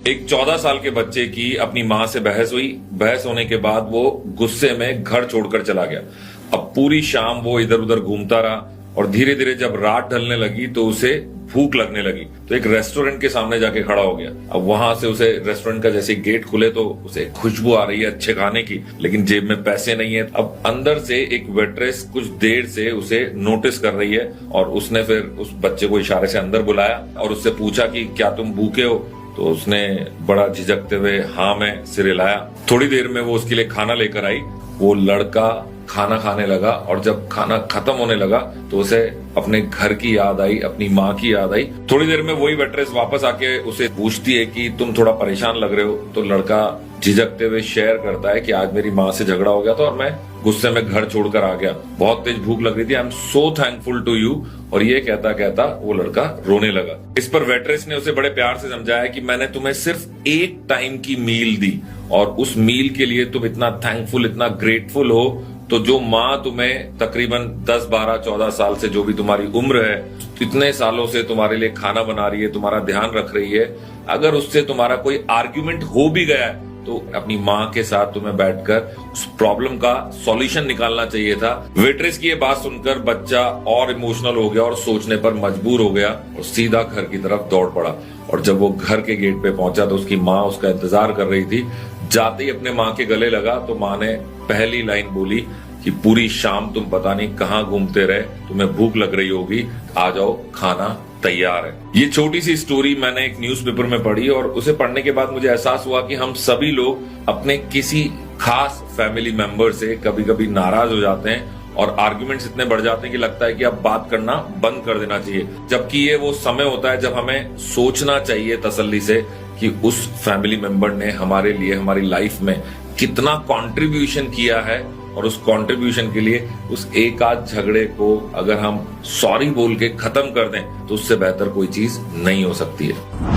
एक 14 साल के बच्चे की अपनी मां से बहस हुई। बहस होने के बाद वो गुस्से में घर छोड़कर चला गया। अब पूरी शाम वो इधर उधर घूमता रहा और धीरे धीरे जब रात ढलने लगी तो उसे भूख लगने लगी, तो एक रेस्टोरेंट के सामने जाके खड़ा हो गया। अब वहां से उसे रेस्टोरेंट का जैसे गेट खुले तो उसे खुशबू आ रही है अच्छे खाने की, लेकिन जेब में पैसे नहीं है। अब अंदर से एक वेट्रेस कुछ देर से उसे नोटिस कर रही है और उसने फिर उस बच्चे को इशारे से अंदर बुलाया और उससे पूछा कि क्या तुम भूखे हो? तो उसने बड़ा झिझकते हुए हाँ मैं सिर हिलाया। थोड़ी देर में वो उसके लिए खाना लेकर आई। वो लड़का खाना खाने लगा और जब खाना खत्म होने लगा तो उसे अपने घर की याद आई, अपनी माँ की याद आई। थोड़ी देर में वही वेट्रेस वापस आके उसे पूछती है कि तुम थोड़ा परेशान लग रहे हो। तो लड़का झिझकते हुए शेयर करता है कि आज मेरी माँ से झगड़ा हो गया था और मैं गुस्से में घर छोड़कर आ गया, बहुत तेज भूख लग रही थी, I am so thankful to you. और ये कहता कहता वो लड़का रोने लगा। इस पर वेट्रेस ने उसे बड़े प्यार से समझाया कि मैंने तुम्हें सिर्फ एक टाइम की मील दी और उस मील के लिए तुम इतना थैंकफुल, इतना ग्रेटफुल हो, तो जो माँ तुम्हें तकरीबन 10, 12, 14 साल से, जो भी तुम्हारी उम्र है, इतने सालों से तुम्हारे लिए खाना बना रही है, तुम्हारा ध्यान रख रही है, अगर उससे तुम्हारा कोई आर्ग्यूमेंट हो भी गया है तो अपनी माँ के साथ तुम्हें बैठकर उस प्रॉब्लम का सॉल्यूशन निकालना चाहिए था। वेट्रेस की ये बात सुनकर बच्चा और इमोशनल हो गया और सोचने पर मजबूर हो गया और सीधा घर की तरफ दौड़ पड़ा। और जब वो घर के गेट पे पहुंचा तो उसकी माँ उसका इंतजार कर रही थी। जाते ही अपने माँ के गले लगा तो माँ ने पहली लाइन बोली कि पूरी शाम तुम पता नहीं कहाँ घूमते रहे, तुम्हें भूख लग रही होगी, आ जाओ खाना तैयार है। ये छोटी सी स्टोरी मैंने एक न्यूज़पेपर में पढ़ी और उसे पढ़ने के बाद मुझे एहसास हुआ कि हम सभी लोग अपने किसी खास फैमिली मेंबर से कभी कभी नाराज हो जाते हैं और आर्गुमेंट्स इतने बढ़ जाते हैं कि लगता है कि अब बात करना बंद कर देना चाहिए, जबकि ये वो समय होता है जब हमें सोचना चाहिए तसल्ली से कि उस फैमिली मेंबर ने हमारे लिए, हमारी लाइफ में कितना कंट्रीब्यूशन किया है और उस कंट्रीब्यूशन के लिए उस एक आध झगड़े को अगर हम सॉरी बोल के खत्म कर दें तो उससे बेहतर कोई चीज नहीं हो सकती है।